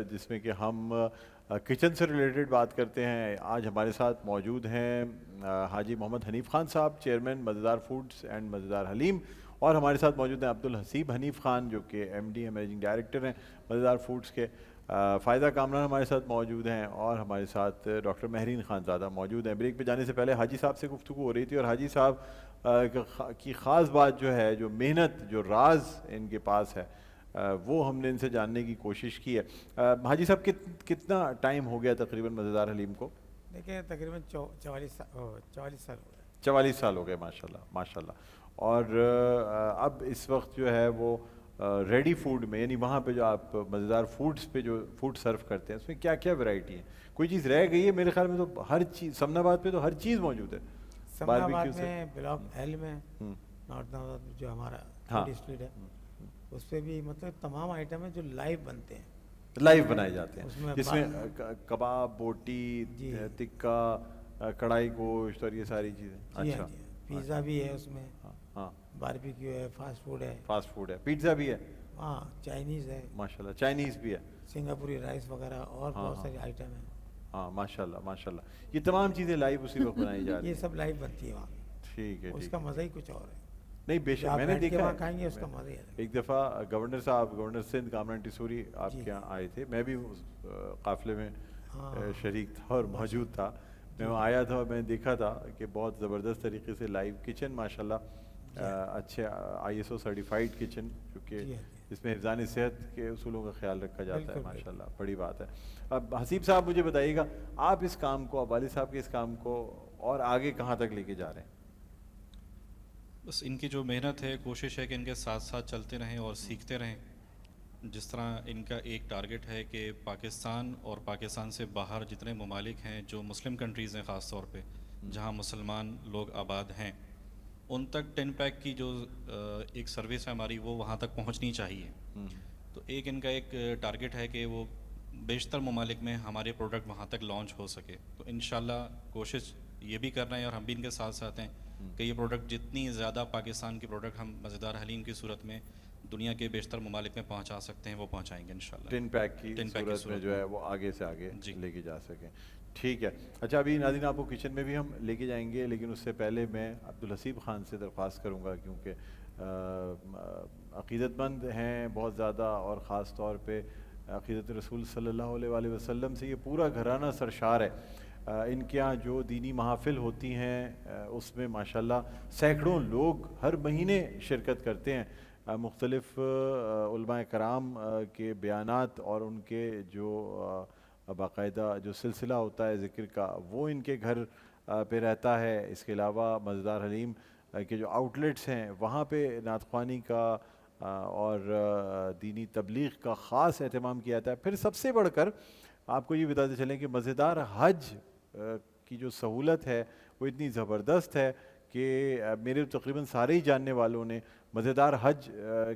जिसमें कि हम किचन से रिलेटेड बात करते हैं। आज हमारे साथ मौजूद हैं हाजी मोहम्मद हनीफ़ ख़ान साहब, चेयरमैन मज़ेदार फूड्स एंड मज़ेदार हलीम, और हमारे साथ मौजूद हैं अब्दुल हसीब हनीफ़ ख़ान जो कि एमडी हैं, मैनेजिंग डायरेक्टर हैं मज़ेदार फूड्स के। फ़ायदा कामरान हमारे साथ मौजूद हैं, और हमारे साथ डॉक्टर महरीन ख़ानज़ादा मौजूद हैं। ब्रेक पे जाने से पहले हाजी साहब से गुफ्तगू हो रही थी, और हाजी साहब की ख़ास बात जो है, जो मेहनत, जो राज इनके पास है, वो हमने इनसे जानने की कोशिश की है। हाजी साहब कितना टाइम हो गया तकरीबन मज़ेदार हलीम को? देखिए तकरीबन 44 साल हो गए। 44 साल हो गए, माशाल्लाह माशाल्लाह। और अब इस वक्त जो है वो रेडी फूड में, यानी वहाँ पे जो आप मज़ेदार फूड्स पे जो फूड सर्व करते हैं, उसमें क्या क्या वैरायटी है? कोई चीज़ रह गई है? मेरे ख्याल में तो हर चीज़, समनाबाद पे तो हर चीज़ मौजूद है, समनाबाद बारबेक्यू से। में ब्लॉक एल में हम्म, नॉर्थ नॉर्थ जो हमारा हाँ, फूड स्ट्रीट है, उस पर भी मतलब तमाम आइटम है जो लाइव बनते हैं। लाइव बनाए जाते हैं, उसमें जिसमें कबाब, बोटी, जी टिक्का, कढ़ाई गोश्त और ये सारी चीज़ें। जी हाँ अच्छा, जी हाँ, पिज़्ज़ा भी है उसमें, हाँ हाँ, बारबेक्यू है, फास्ट फूड है, फास्ट फूड है, पिज्ज़ा भी है, हाँ चाइनीज़ है, माशाल्लाह, चाइनीज़ भी है। सिंगापुरी राइस वगैरह और हाँ बहुत हाँ सारी आइटम है। हाँ, माशाल्लाह माशाल्लाह, ये तमाम चीज़ें लाइव उसी वक्त बनाई जा रही ये हैं। सब लाइव बनती है वहाँ पे, ठीक है, ठीक उसका है। मज़ा ही कुछ और है। नहीं, जो बेशक आप मैंने बैठ के देखा वहाँ है। खाएंगे उसका मज़ा ही अलग है। एक दफ़ा गवर्नर साहब, गवर्नर सिंध कामरान टिसूरी जी आपके यहाँ आए थे, मैं भी उस काफ़िले में हाँ शरीक था और मौजूद था। मैं जी वहाँ आया था और मैंने देखा था कि बहुत ज़बरदस्त तरीके से लाइव किचन, माशाल्लाह, जी हाँ अच्छे ISO सर्टिफाइड किचन, क्योंकि जी हाँ जी, इसमें हिफ़्ज़ान सेहत के उसूलों का ख्याल रखा जाता है, बिल्कुल बिल्कुल। माशाल्लाह, बड़ी बात है। अब हसीब साहब मुझे बताइएगा, आप इस काम को, आप वालिद साहब के इस काम को और आगे कहाँ तक लेके जा रहे हैं? बस इनकी जो मेहनत है, कोशिश है कि इनके साथ साथ चलते रहें और सीखते रहें। जिस तरह इनका एक टारगेट है कि पाकिस्तान और पाकिस्तान से बाहर जितने ममालिक हैं, जो मुस्लिम कंट्रीज़ हैं ख़ास तौर पे, जहाँ मुसलमान लोग आबाद हैं, उन तक 10 पैक की जो एक सर्विस है हमारी, वो वहाँ तक पहुँचनी चाहिए। तो एक इनका एक टारगेट है कि वो बेशतर ममालिक में हमारे प्रोडक्ट वहाँ तक लॉन्च हो सके। तो इंशाल्लाह कोशिश ये भी कर रहे हैं, और हम भी इनके साथ साथ हैं कि ये प्रोडक्ट जितनी ज़्यादा पाकिस्तान की प्रोडक्ट हम मज़ेदार हलीम की सूरत में दुनिया के बेशतर ममालिक में पहुँचा सकते हैं, वो पहुँचाएँगे इंशाल्लाह। 10 पैक की 10 पैक की सूरत में सूरत जो में है वो आगे से आगे जी। लेके जा सकें। ठीक है। अच्छा, अभी नाज़रीन आपको किचन में भी हम लेके जाएंगे, लेकिन उससे पहले मैं अब्दुल हसीब ख़ान से दरख्वास्त करूँगा, क्योंकि अक़ीदतमंद हैं बहुत ज़्यादा, और ख़ास तौर पे अक़ीदत रसूल सल्लल्लाहु अलैहि वसल्लम से ये पूरा घराना सरशार है। इनके यहाँ जो दीनी महाफ़िल होती हैं उसमें माशाल्लाह सैकड़ों लोग हर महीने शिरकत करते हैं। मुख्तलिफ़ उलमाए कराम के बयानात और उनके जो बाकायदा जो सिलसिला होता है ज़िक्र का, वो इनके घर पे रहता है। इसके अलावा मज़ेदार हलीम के जो आउटलेट्स हैं, वहाँ पे नात ख़्वानी का और दीनी तबलीग का ख़ास एहतमाम किया जाता है। फिर सबसे बढ़कर आपको ये बताते चलें कि मज़ेदार हज की जो सहूलत है वो इतनी ज़बरदस्त है कि मेरे तकरीबन सारे ही जानने वालों ने मज़ेदार हज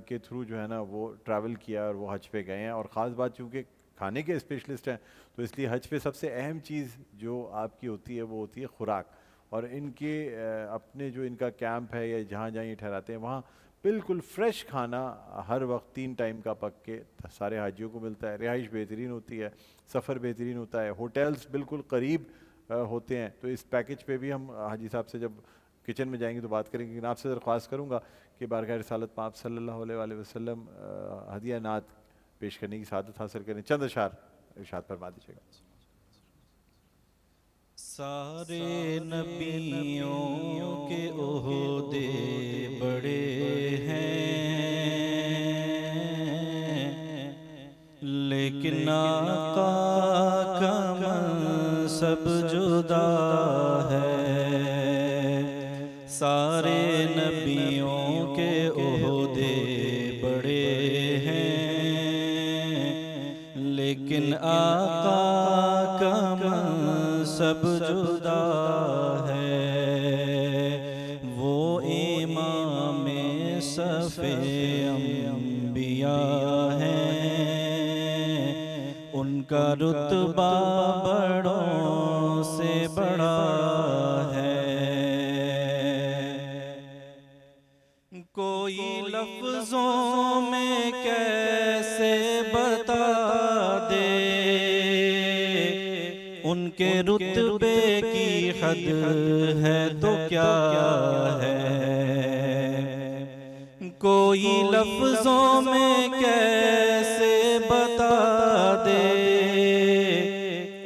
के थ्रू जो है ना वो ट्रैवल किया और वो हज पे गए हैं। और ख़ास बात, चूँकि खाने के स्पेशलिस्ट हैं, तो इसलिए हज पे सबसे अहम चीज़ जो आपकी होती है वो होती है खुराक। और इनके अपने जो इनका कैंप है या जहाँ जहाँ ये ठहराते हैं, वहाँ बिल्कुल फ़्रेश खाना हर वक्त 3 टाइम का पक के सारे हाजियों को मिलता है। रिहाइश बेहतरीन होती है, सफ़र बेहतरीन होता है, होटल्स बिल्कुल करीब होते हैं। तो इस पैकेज पे भी हम हाजी साहब से जब किचन में जाएंगे तो बात करेंगे। लेकिन आपसे दरख्वास्त करूँगा कि बारगाह रिसालत पाक सल्लल्लाहु अलैहि वसल्लम हदिया नात पेश करने की सआदत हासिल करें। चंद अशार इरशाद फरमा दीजिएगा। सारे नबियों के ओहदे बड़े हैं, लेकिन आका का मनसब जुदा है। सारे नबियों के ओहदे बड़े हैं, लेकिन आका का मनसब जुदा है। वो इमाम सफ़े अंबिया हैं, उनका रुतबा बड़ों से बड़ा है। कोई लफ्ज़ों में कैसे बता दे उनके रुतबे की हद है तो क्या है, कोई लफ्जों में कैसे बता दे,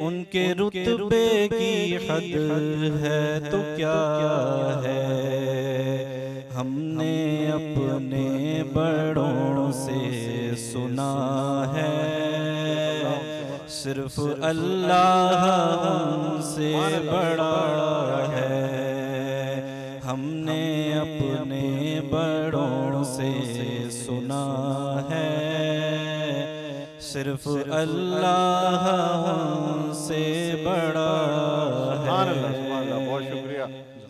उनके रुतबे की हद है तो क्या है। हमने अपने बड़ों से सुना है, सिर्फ अल्लाह हमसे बड़ा है। हमने अपने बड़ों से सुना है, सिर्फ अल्लाह हमसे बड़ा है।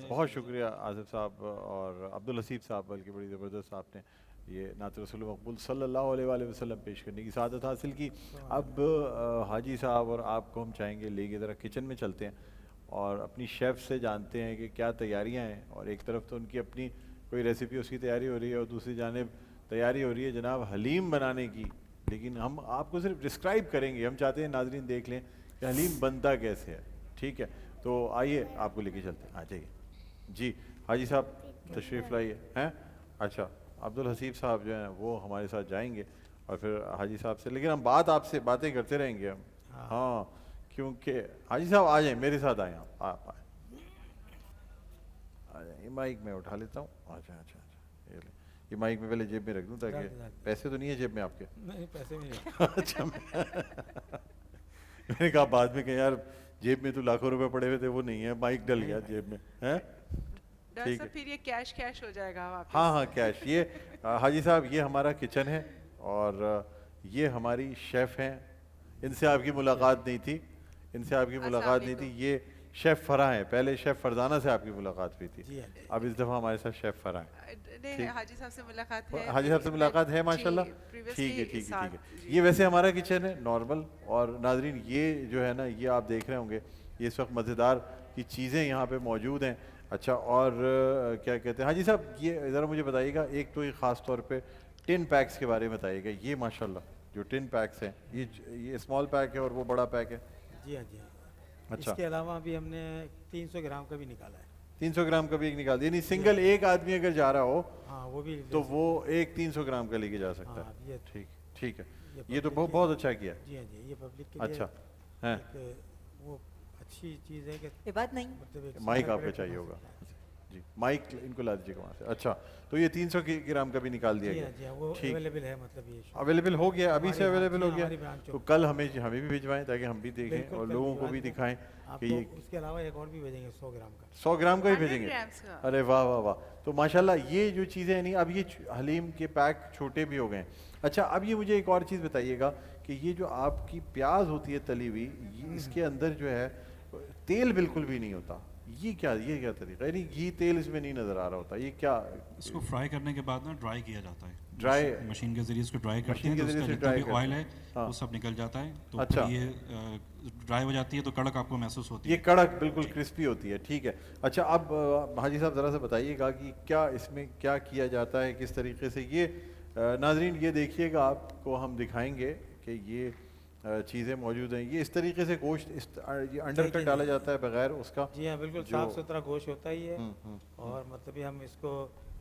बहुत शुक्रिया आसिफ साहब और अब्दुल हसीब साहब, बल्कि बड़ी ज़बरदस्त आपने ये नात रसूल मकबूल सल्लल्लाहु अलैहि वसल्लम पेश करने की सआदत हासिल की। अब हाजी साहब और आपको हम चाहेंगे लेके ज़रा किचन में चलते हैं और अपनी शेफ़ से जानते हैं कि क्या तैयारियां हैं। और एक तरफ तो उनकी अपनी कोई रेसिपी उसकी तैयारी हो रही है और दूसरी जानिब तैयारी हो रही है जनाब हलीम बनाने की। लेकिन हम आपको सिर्फ डिस्क्राइब करेंगे, हम चाहते हैं नाजरीन देख लें कि हलीम बनता कैसे है। ठीक है, तो आइए आपको लेके चलते हैं, आ जाइए जी। हाजी साहब तशरीफ़ लाइए हैं। अच्छा, अब्दुल हसीब साहब जो हैं वो हमारे साथ जाएंगे और फिर हाजी साहब से, लेकिन हम आपसे बातें करते रहेंगे हम। हाँ, क्योंकि हाजी साहब आ जाएं, मेरे साथ आए आप आए, आ जाए। ये माइक मैं उठा लेता हूँ। अच्छा अच्छा अच्छा, ये माइक में पहले जेब में रख दूँ ताकि पैसे तो नहीं है जेब में आपके? नहीं, पैसे नहीं। अच्छा, मैंने कहा बाद में कि यार जेब में तो लाखों रुपए पड़े हुए थे, वो नहीं है, माइक डल गया जेब में है। ठीक है, फिर ये कैश हो जाएगा वापस। हाँ हाँ कैश। ये हाजी साहब ये हमारा किचन है और ये हमारी शेफ़ हैं। इनसे आपकी मुलाकात नहीं थी, इनसे आपकी मुलाकात नहीं थी। ये शेफ़ फरा हैं, पहले शेफ़ फरजाना से आपकी मुलाकात हुई थी, अब इस दफ़ा हमारे साथ शेफ़ फरा है। हाजी साहब से मुलाकात है, हाजी साहब से मुलाकात है माशाल्लाह। ठीक है ठीक है ठीक है। ये वैसे हमारा किचन है नॉर्मल। और नाजरीन ये जो है ना, ये आप देख रहे होंगे ये इस वक्त मज़ेदार की चीज़ें यहाँ पे मौजूद हैं। अच्छा, और क्या कहते हैं हाजी साहब, ये ज़रा मुझे बताइएगा, एक तो ये ख़ास तौर पे टिन पैक्स के बारे में बताइएगा। ये माशाल्लाह जो टिन पैक्स हैं, ये स्मॉल पैक है और वो बड़ा पैक है। जी हाँ जी हाँ। अच्छा, इसके अलावा अभी हमने 300 ग्राम का भी निकाला है। 300 ग्राम का भी एक निकाल दिया, यानी सिंगल एक आदमी अगर जा रहा हो हाँ वो भी, तो वो एक 300 ग्राम का लेके जा सकता है। ये ठीक ठीक है, ये तो बहुत अच्छा किया। जी हाँ जी, ये पब्लिक के लिए अच्छा है, वो अच्छी चीज़ है कि ये बात नहीं, मतलब माइक आपको चाहिए होगा जी, माइक इनको ला दीजिएगा वहाँ से। अच्छा, तो ये 300 ग्राम का भी निकाल दिया गया। वो अवेलेबल है, मतलब ये अवेलेबल हो गया, अभी से अवेलेबल हो गया। तो कल हमें भी भिजवाएं ताकि हम भी देखें और लोगों को भी दिखाएं कि ये। उसके अलावा एक और भी भेजेंगे 100 ग्राम का। 100 ग्राम का ही भेजेंगे? अरे वाह वाह वाह। तो माशाल्लाह ये जो चीज़ें हैं, नहीं अब ये हलीम के पैक छोटे भी हो गए। अच्छा, अब ये मुझे एक और चीज़ बताइएगा कि ये जो आपकी प्याज होती है तली हुई, इसके अंदर जो है तेल बिल्कुल भी नहीं होता, ये क्या तरीका? यानी घी तेल इसमें नहीं नजर आ रहा होता, ये क्या? इसको फ्राई करने के बाद ना ड्राई किया जाता है, ड्राई मशीन के जरिए इसको ड्राई करते हैं, तो उसका जितना भी ऑयल है वो सब निकल जाता है। तो अच्छा, ये ड्राई हो जाती है तो कड़क आपको महसूस होती है, ये कड़क बिल्कुल क्रिस्पी होती है। ठीक है। अच्छा, अब हाजी साहब ज़रा सा बताइएगा कि क्या इसमें क्या किया जाता है, किस तरीके से ये नाजरीन ये देखिएगा, आपको हम दिखाएंगे कि ये चीज़ें मौजूद हैं। ये इस तरीके से गोश्त ये अंडरकट डाला जाता है बगैर उसका? जी हाँ, बिल्कुल साफ़ सुथरा गोश्त होता ही है। और मतलब हम इसको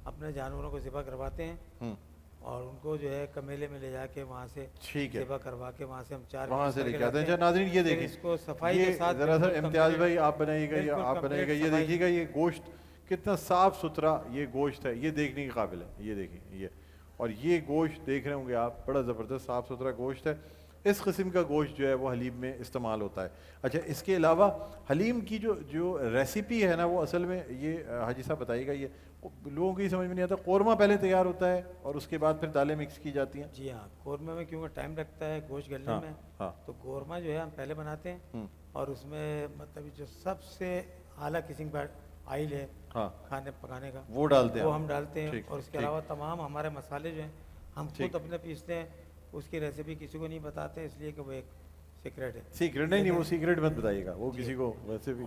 अपने जानवरों को ज़िबा करवाते हैं और उनको जो है कमेले में ले जाके वहाँ से ज़िबा करवा के वहाँ से हम वहाँ से लेके आते हैं। नाज़रीन ये देखिए, इसको सफाई के साथ ज़रा सा इम्तियाज़ भाई आप बनाइएगा, ये देखिएगा ये गोश्त कितना साफ़ सुथरा ये गोश्त है, ये देखने के काबिल है। ये देखिए ये, और ये गोश्त देख रहे होंगे आप, बड़ा ज़बरदस्त साफ़ सुथरा गोश्त है। इस किस्म का गोश्त जो है वो हलीम में इस्तेमाल होता है। अच्छा, इसके अलावा हलीम की जो रेसिपी है ना, वो असल में ये हाजी साहब बताइएगा, ये लोगों की समझ में नहीं आता। कौरमा पहले तैयार होता है और उसके बाद फिर दालें मिक्स की जाती हैं? जी हाँ, कौरमा में क्योंकि टाइम लगता है गोश्त गलने में, तो कौरमा जो है हम पहले बनाते हैं और उसमें मतलब जो सबसे आला किस्म का ऑयल है खाने पकाने का, वो डालते हैं, वो हम डालते हैं। और उसके अलावा तमाम हमारे मसाले जो हैं हम खुद अपने पीसते हैं। उसकी रेसिपी किसी को नहीं बताते, इसलिए कि वो एक सीक्रेट है। सीक्रेट नहीं, वो सीक्रेट मत बताइएगा, वो किसी को वैसे भी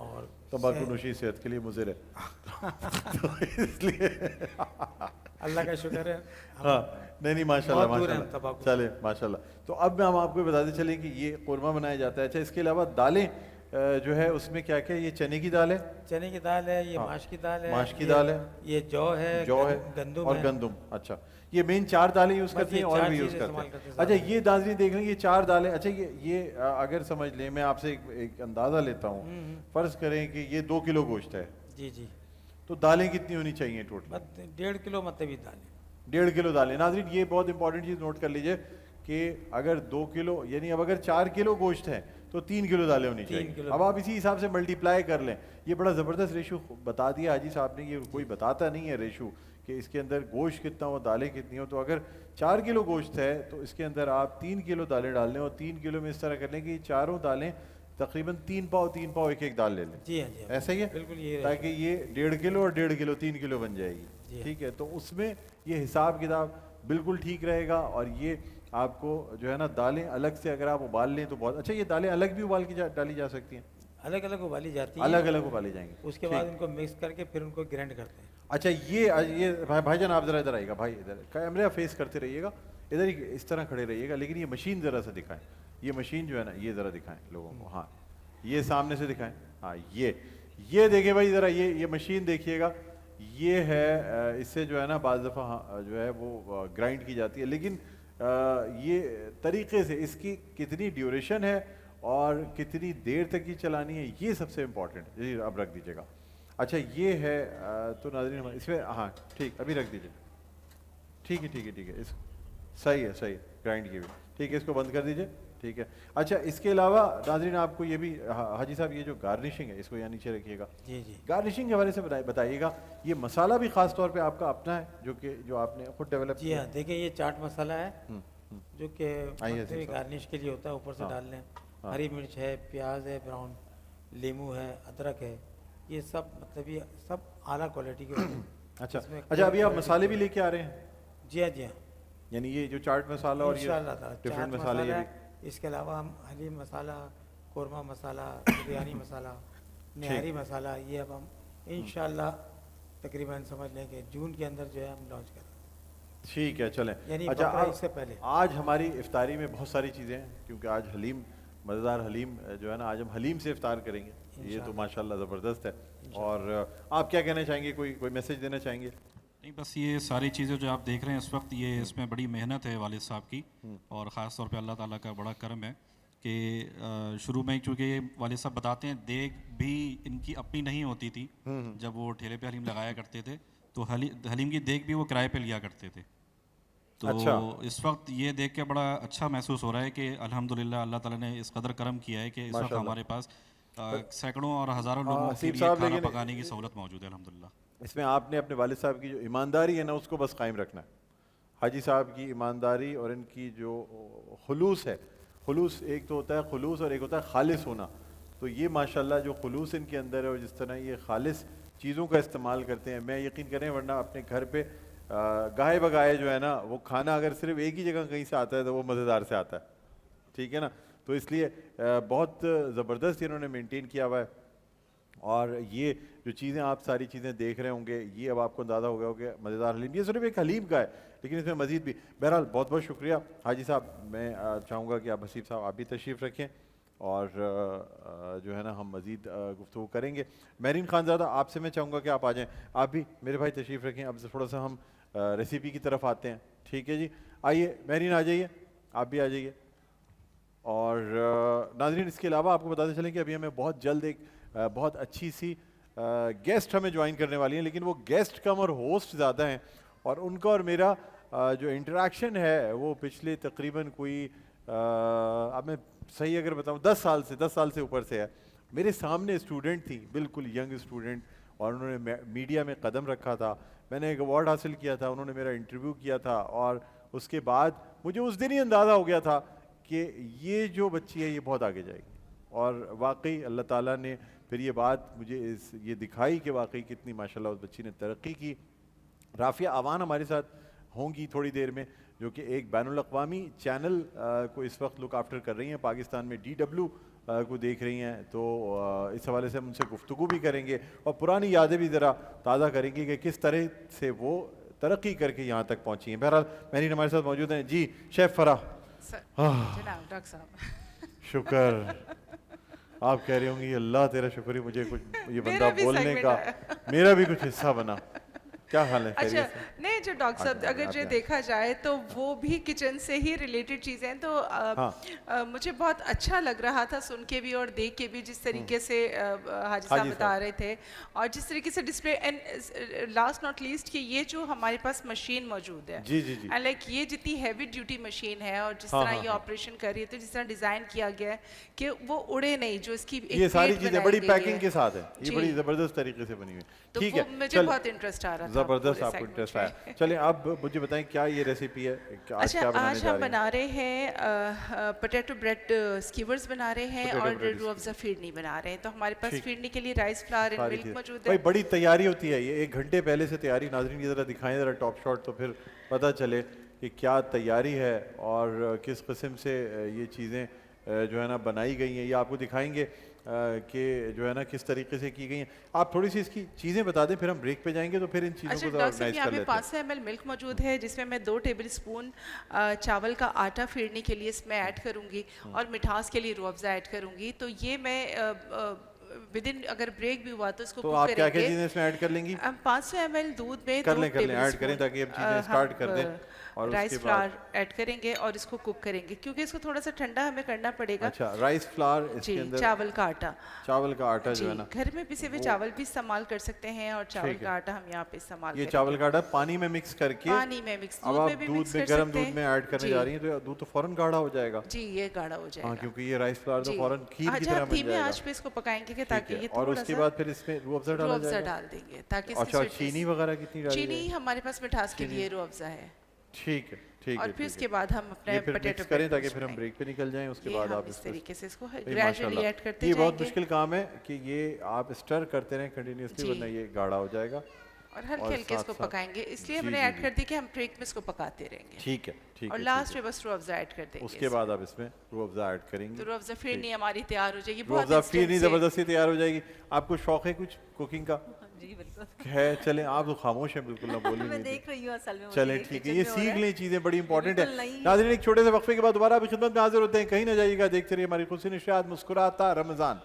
तंबाकू नोशी सेहत के लिए मुज़िर है तो इसलिए अल्लाह का शुक्र है। हाँ, नहीं माशाल्लाह माशाल्लाह, चले माशाल्लाह। तो अब हम आपको बताते चलें कि ये कौरमा बनाया जाता है। अच्छा, इसके अलावा दालें जो है उसमें क्या क्या, ये चने की दाल है, चने की दाल है, ये हाँ, माश की दाल है, माश की दाल है, ये जौ है, गंदुम और है। गंदुम। अच्छा, ये मेन 4 दालें यूज़ बस करते ये हैं और 4 भी यूज़ चीज़ करते इस्तेमाल हैं। करते हैं अच्छा, ज़्यादा। ये नाज़रीन देख रहे हैं, ये 4 दालें। अच्छा, ये अगर समझ लें, मैं आपसे एक अंदाज़ा लेता हूँ, फ़र्ज़ करें कि ये 2 किलो गोश्त है, जी जी, तो दालें कितनी होनी चाहिए टोटल? बस 1.5 किलो मतलब ये दाल है। 1.5 किलो दालें। नाज़रीन ये बहुत इंपॉर्टेंट चीज़ नोट कर लीजिए कि अगर 2 किलो, यानी अब अगर 4 किलो गोश्त है तो 3 किलो दालें होनी 3 चाहिए। किलो। अब आप इसी हिसाब से मल्टीप्लाई कर लें। ये बड़ा ज़बरदस्त रेशो बता दिया हाजी साहब ने, ये कोई बताता नहीं है रेशो कि इसके अंदर गोश्त कितना हो, दालें कितनी हो। तो अगर 4 किलो गोश्त है तो इसके अंदर आप 3 किलो दालें डाल लें, और 3 किलो में इस तरह कर लें कि चारों दालें तकरीबन 3 पाव एक एक दाल ले लें। जी हाँ जी हाँ, ऐसा ही है, बिल्कुल ये ताकि ये 1.5 किलो और 1.5 किलो 3 किलो बन जी जाएगी। हाँ। ठीक है, तो उसमें ये हिसाब किताब बिल्कुल ठीक रहेगा। और ये आपको जो है ना, दालें अलग से अगर आप उबाल लें तो बहुत अच्छा। ये दालें अलग भी उबाल के डाली जा सकती हैं, अलग अलग उबाली जाती है, अलग अलग उबाले जाएंगे। उसके बाद इनको मिक्स करके फिर उनको ग्राइंड करते हैं। अच्छा, ये भाईजान आप ज़रा इधर आइएगा, भाई इधर कैमरा फेस करते रहिएगा, इधर ही इस तरह खड़े रहिएगा, लेकिन ये मशीन ज़रा सा दिखाएं। ये मशीन जो है ना, ये ज़रा दिखाएं लोगों को। हाँ, ये सामने से दिखाएं। हाँ, ये देखें भाई ज़रा, ये मशीन देखिएगा। ये है, इससे जो है ना बाज़ दफ़ा जो है वो ग्राइंड की जाती है, लेकिन ये तरीके से इसकी कितनी ड्यूरेशन है और कितनी देर तक ये चलानी है, ये सबसे इम्पॉर्टेंट। जी अब रख दीजिएगा। अच्छा, ये है तो नाज़रीन हमारे इसमें, हाँ ठीक, अभी रख दीजिए। ठीक है, इस सही है, ग्राइंड की हुई। ठीक है, इसको बंद कर दीजिए। ठीक है। अच्छा, इसके अलावा नाज़रीन आपको ये भी, हाजी साहब, ये जो गार्निशिंग है इसको यहाँ नीचे रखिएगा। जी जी, गार्निशिंग के हवाले से बताइएगा। ये मसाला भी ख़ास तौर पे आपका अपना है, जो आपने खुद डेवलप जी हाँ, देखिए ये चाट मसाला है जो कि आइए मतलब ये गार्निश के लिए होता है, ऊपर से डाल लें। हरी मिर्च है, प्याज है ब्राउन, नींबू है, अदरक है, ये सब मतलब ये सब आला क्वालिटी के होते हैं। अच्छा, इसमें अभी आप मसाले भी लेके आ रहे हैं? जी हाँ जी हाँ, यानी ये जो चाट मसाला और ये इंशाल्लाह ताला डिफरेंट चाट मसाले, ये मसाला भी है। इसके अलावा हम हलीम मसाला, कोरमा मसाला, बिरयानी मसाला, निहारी मसाला, ये अब हम इंशाल्लाह तकरीबन समझ लें कि जून के अंदर जो है हम लॉन्च कर रहे हैं। ठीक है, चलें। यानी अच्छा, बकरा इससे पहले। आज हमारी इफ्तारी में बहुत सारी चीज़ें हैं, क्योंकि आज हलीम, मज़ेदार हलीम जो है ना, आज हम हलीम से इफ्तार करेंगे। ये तो माशाल्लाह ज़बरदस्त है। और आप क्या कहना चाहेंगे, कोई मैसेज देना चाहेंगे? नहीं, बस ये सारी चीज़ें जो आप देख रहे हैं इस वक्त, ये इसमें बड़ी मेहनत है वालिद साहब की, और ख़ास तौर पे अल्लाह ताला का बड़ा करम है कि शुरू में चूँकि वालिद साहब बताते हैं, देग भी इनकी अपनी नहीं होती थी। जब वो ठेले पे हलीम लगाया करते थे तो हलीम की देग भी वो किराए पे लिया करते थे। तो अच्छा। इस वक्त ये देख के बड़ा अच्छा महसूस हो रहा है कि अल्हम्दुलिल्लाह अल्लाह ताला ने इस कदर करम किया है कि इस वक्त हमारे पास सैकड़ों और हज़ारों लोगों के लिए खाना पकाने की सहूलत मौजूद है अल्हम्दुलिल्लाह। इसमें आपने अपने वालिद साहब की जो ईमानदारी है ना, उसको बस कायम रखना है। हाजी साहब की ईमानदारी और इनकी जो खुलूस है, खुलूस एक तो होता है खुलूस और एक होता है खालिस होना। तो ये माशाल्लाह जो खुलूस इनके अंदर है और जिस तरह ये खालिस चीज़ों का इस्तेमाल करते हैं, मैं यकीन करें, वरना अपने घर पे गाहे बगाए जो है ना, वो खाना अगर सिर्फ एक ही जगह कहीं से आता है तो वो मज़ेदार से आता है। ठीक है ना, तो इसलिए बहुत ज़बरदस्त इन्होंने मेंटेन किया हुआ है। और ये जो चीज़ें आप सारी चीज़ें देख रहे होंगे, ये अब आपको अंदाज़ा हो गया होगा मज़ेदार हलीम, ये सिर्फ एक हलीम का है, लेकिन इसमें मज़ीद भी। बहरहाल बहुत बहुत शुक्रिया हाजी साहब। मैं चाहूँगा कि आप हसीब साहब आप भी तशरीफ़ रखें और जो है ना हम मज़ीद गुफ्तगू करेंगे। महरीन खानज़ादा, आपसे मैं चाहूँगा कि आप आ जाएँ, आप भी मेरे भाई तशरीफ़ रखें। अब थोड़ा सा हम रेसिपी की तरफ आते हैं। ठीक है जी, आइए महरीन, आ जाइए, आप भी आ जाइए। और नाज़रीन, इसके अलावा आपको बताते चलें कि अभी हमें बहुत जल्द एक बहुत अच्छी सी गेस्ट हमें ज्वाइन करने वाली हैं, लेकिन वो गेस्ट कम और होस्ट ज़्यादा हैं, और उनका और मेरा जो इंटरेक्शन है वो पिछले तकरीबन कोई अब मैं सही अगर बताऊं 10 साल से ऊपर से है। मेरे सामने स्टूडेंट थी, बिल्कुल यंग स्टूडेंट, और उन्होंने मीडिया में कदम रखा था। मैंने एक अवार्ड हासिल किया था, उन्होंने मेरा इंटरव्यू किया था, और उसके बाद मुझे उस दिन ही अंदाज़ा हो गया था कि ये जो बच्ची है ये बहुत आगे जाएगी। और वाकई अल्लाह ताला ने फिर ये बात मुझे ये दिखाई कि वाकई कितनी माशाल्लाह उस बच्ची ने तरक्की की। राफिया आवान हमारे साथ होंगी थोड़ी देर में, जो कि एक बैनुल अक़वामी चैनल को इस वक्त लुक आफ्टर कर रही हैं, पाकिस्तान में DW को देख रही हैं। तो इस हवाले से हम उनसे गुफ्तगू भी करेंगे और पुरानी यादें भी ज़रा ताज़ा करेंगे कि किस तरह से वो तरक्की करके यहाँ तक पहुँची हैं। बहरहाल महरीन हमारे साथ मौजूद हैं। जी शेफ़ फराह। जनाब डॉक्टर साहब। शुक्र। आप कह रही होंगी अल्लाह तेरा शुक्र है मुझे कुछ ये बंदा मेरा भी बोलने segment का है। मेरा भी कुछ हिस्सा बना। क्या हाल है, अच्छा खैरियत से? नहीं, जो डॉक्टर साहब आगे, अगर आगे, जो आगे। देखा जाए तो वो भी किचन से ही रिलेटेड चीज़ें हैं, तो हाँ। मुझे बहुत अच्छा लग रहा था सुन के भी और देख के भी, जिस तरीके से हाजी साहब हाजी बता साहब। रहे थे और जिस तरीके से display, and last not least कि ये जो हमारे पास मशीन मौजूद है, जी जी जी। एंड लाइक ये जितनी हैवी ड्यूटी मशीन है और जिस हाँ, तरह हाँ, ये हाँ। ऑपरेशन कर रही है, तो जिस तरह डिज़ाइन किया गया है कि वो उड़े नहीं, जो इसकी एक ये सारी plate चीजें बनाई बड़ी गई है। पैकिंग के साथ है, ये जी। बड़ी जबरदस्त तरीके से बनी हुई है। तो ठीक वो है, मुझे बहुत इंटरेस्ट आ रहा था जबरदस्त पूरे आपको segment इंटरेस्ट में। आया। चलिए अब मुझे बताएं क्या ये रेसिपी है, आज अच्छा, क्या बनाने आज जा हम रही हैं? बना रहे हैं पोटैटो ब्रेड स्कीवर्स बना रहे हैं Potato और bread रूह अफ़ज़ा फिरनी बना रहे हैं। तो हमारे पास ठीक। फिरनी के लिए राइस फ्लावर एंड सारी मिल्क चीज़ें। मौजूद भाई है। बड़ी तैयारी होती है, ये 1 घंटे पहले से तैयारी, नाज़रीन की ज़रा दिखाएं ज़रा टॉप शॉट, तो फिर पता चले कि क्या तैयारी है और किस किस्म से ये चीज़ें जो है ना बनाई गई हैं। ये आपको दिखाएंगे कि जो है ना किस तरीके से की गई हैं। आप थोड़ी सी इसकी चीज़ें बता दें, फिर हम ब्रेक पे जाएंगे तो फिर इन चीज़ों अच्छा को डॉक्टर साहब, ऑर्गेनाइज यहाँ कर पे लेते हैं। 500 ml मिल्क मौजूद है, जिसमें मैं 2 टेबल स्पून चावल का आटा फिरनी के लिए इसमें ऐड करूँगी और मिठास के लिए रूह अफ़ज़ा ऐड करूँगी। तो ये मैं विद इन, अगर ब्रेक भी हुआ तो इसको तो कुक आप क्या क्या करेंगे। चीज़ें इसमें ऐड कर लेंगी? हम 500 ml दूध में कर 2 लें ऐड tablespoon, करें ताकि हम चीज़ें स्टार्ट कर दें और राइस उसके फ्लावर बाद ऐड करेंगे और इसको कुक करेंगे, क्योंकि इसको थोड़ा सा ठंडा हमें करना पड़ेगा। अच्छा राइस फ्लावर जी, इसके अंदर चावल का आटा। चावल का आटा जी, जो है ना घर में पिसे हुए वो- चावल भी इस्तेमाल कर सकते हैं और चावल ठीक है। का आटा हम यहाँ पे इस्तेमाल ये करेंगे। चावल का आटा पानी में मिक्स करके पानी में मिक्स, अब दूध आप में भी दूध मिक्स में कर गर्म सकते दूध हैं। में ऐड करने जी, जा रही हैं तो दूध तो फौरन गाढ़ा हो जाएगा। जी, ये गाढ़ा हो हाँ, जाएगा। क्योंकि ये राइस फ्लावर तो जी। फौरन खीर की अच्छा, तरह आप बन धीमे जाएगा। आंच पे इसको पकाएंगे कि ठीक ताकि है, ये और थोड़ा उसके सा बाद फिर इसमें रूह अफ़ज़ा रूह डाला अफ़ज़ा जाएगा। डाल देंगे ताकि इसकी अच्छा, sweetness- चीनी वगैरह कितनी डाली चीनी जाए? हमारे पास मिठास के लिए रूह अफ़ज़ा है। ठीक है, ठीक है, और फिर ठीक उसके है। बाद हम अपने ये फिर पोटैटो मिक्स करें ब्रेड ताकि फिर हम ब्रेक पे निकल जाएं, उसके बाद आप इस इसको तरीके से इसको भाई ग्रेजुअली माशाल्लाह, ऐड करते ये बहुत जाएंगे मुश्किल काम है कि ये आप स्टर करते रहें कंटिन्यूसली, जी। वरना ये गाढ़ा हो जाएगा। और हल्के और हल्के इसको साथ-साथ- पकाएंगे, इसलिए जी, हमने जी, ऐड जी। कर दी कि हम ब्रेक में इसको पकाते रहेंगे। ठीक है, ठीक और है, लास्ट ठीक है। में बस रूह अफ़ज़ा ऐड कर देंगे। उसके बाद आप इसमें रूह अफ़ज़ा ऐड करेंगे। तो रूह अफ़ज़ा फिरनी हमारी तैयार हो जाएगी। रूह बहुत अफ़ज़ा instant फिरनी से- ज़बरदस्ती तैयार हो जाएगी। आपको शौक है कुछ कुकिंग का? जी बिल्कुल। है, चलें आप तो खामोश हैं बिल्कुल, ना बोल ही मैं नहीं देख रही हूँ असल में, चलें मुझे ठीक है, किचन ये में हो सीख रहा है। लें, चीज़ें बड़ी इंपॉर्टेंट है। बिल्कुल नहीं। नाज़रीन एक छोटे से वक्फे के बाद दोबारा आपकी खिदमत में हाजिर होते हैं, कहीं ना जाइएगा, देखते रहिए हमारी खुशी निशात मुस्कुराता रमज़ान।